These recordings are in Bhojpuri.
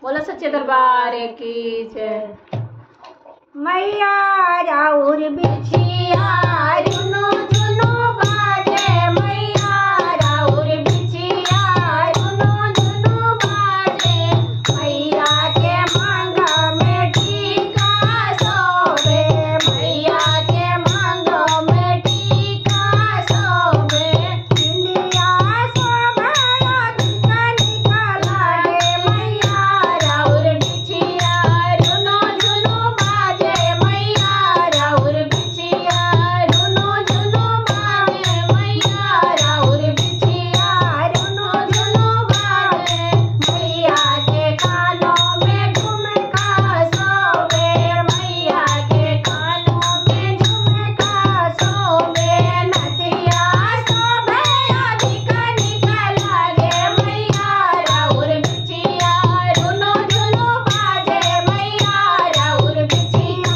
बोला सच्चे दरबार की जय। मैया राउर बिछिया रुनु झुनु बाजे, मैया राउर बिछिया रुनु झुनु बाजे, मैया के मांग में टीका सोबे, मैया के मांग में टीका सोबे, इंडिया सोबे अधिका निकाला गे, मैया राउर बिछिया रुनु झुनु बाजे, मैया राउर बिछिया रुनु झुनु बाजे, मैया राउर बिछिया रुनु झुनु बाजे, मैया के कानों में झुमका सोबे, मैया के कानों में झुमका सोबे, नथिया सोबे अधिका निकाला गे, मैया राउर बिछिया रुनु झुनु बाजे, मैया राउर बिछिया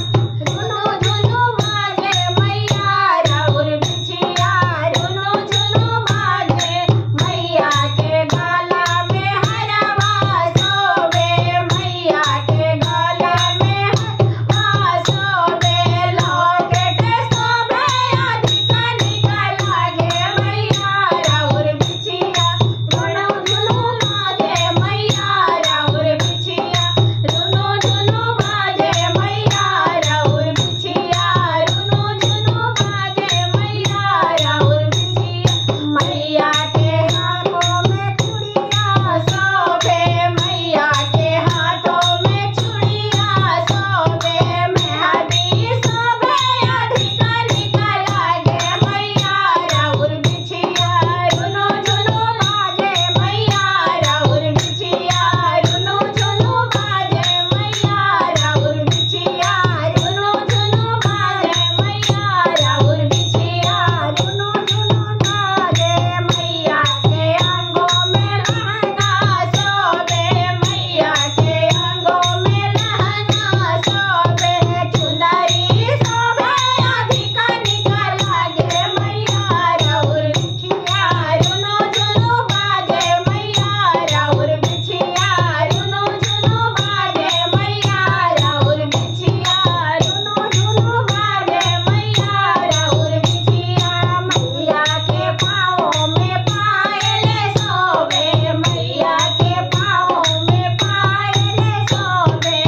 रुनु झुनु बाजे, मैया राउर बिछिया रुनु झुनु बाजे, मैया के गला में हरवा सोबे, मैया के गला में हरवा सोबे, लॉकेट सोबे अधिका निकाला गे, मैया राउर बिछिया रुनु झुनु बाजे, मैया राउर बिछिया रुनु झुनु बाजे, मैया राउर बिछिया रुनु झुनु बाजे, मैया राउर बिछिया, मैया के हाथों में चूड़ियां सोबे, मैया के हाथों में चूड़ियां सोबे, मेहंदी सोबे अधिका निकाला गे, मैया राउर बिछिया रुनु झुनु बाजे, मैया राउर बिछिया रुनु झुनु बाजे, मैया राउर बिछिया रुनु झुनु बाजे, मैया राउर बिछिया रुनु झुनु बाजे, मैया के अंगों में लहंगा सोबे, मैया के अंगों में लहंगा सोबे, चुनरी सोबे अधिका निकाला गे, मैया राउर बिछिया रुनु झुनु बाजे, मैया राउर बिछिया रुनु झुनु बाजे, मैया राउर बिछिया रुनु झुनु बाजे, मैया राउर बिछिया, मैया के पाँव में पायल सोबे, मैया के पाँव में पायल सोबे,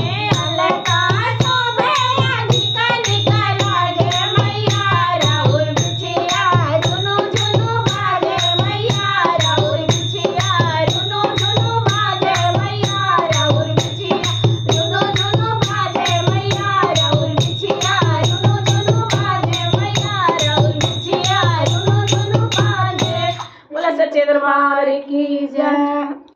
अलता सोबे अधिका निकाला गे, मैया राउर बिछिया रुनु झुनु बाजे, मैया राउर बिछिया रुनु झुनु बाजे, मैया राउर बिछिया रुनु झुनु बाजे, मैया राउर बिछिया रुनु झुनु बाजे, मैया राउर बिछिया रुनु झुनु बाजे। बोला सच्चे दरबार की जय।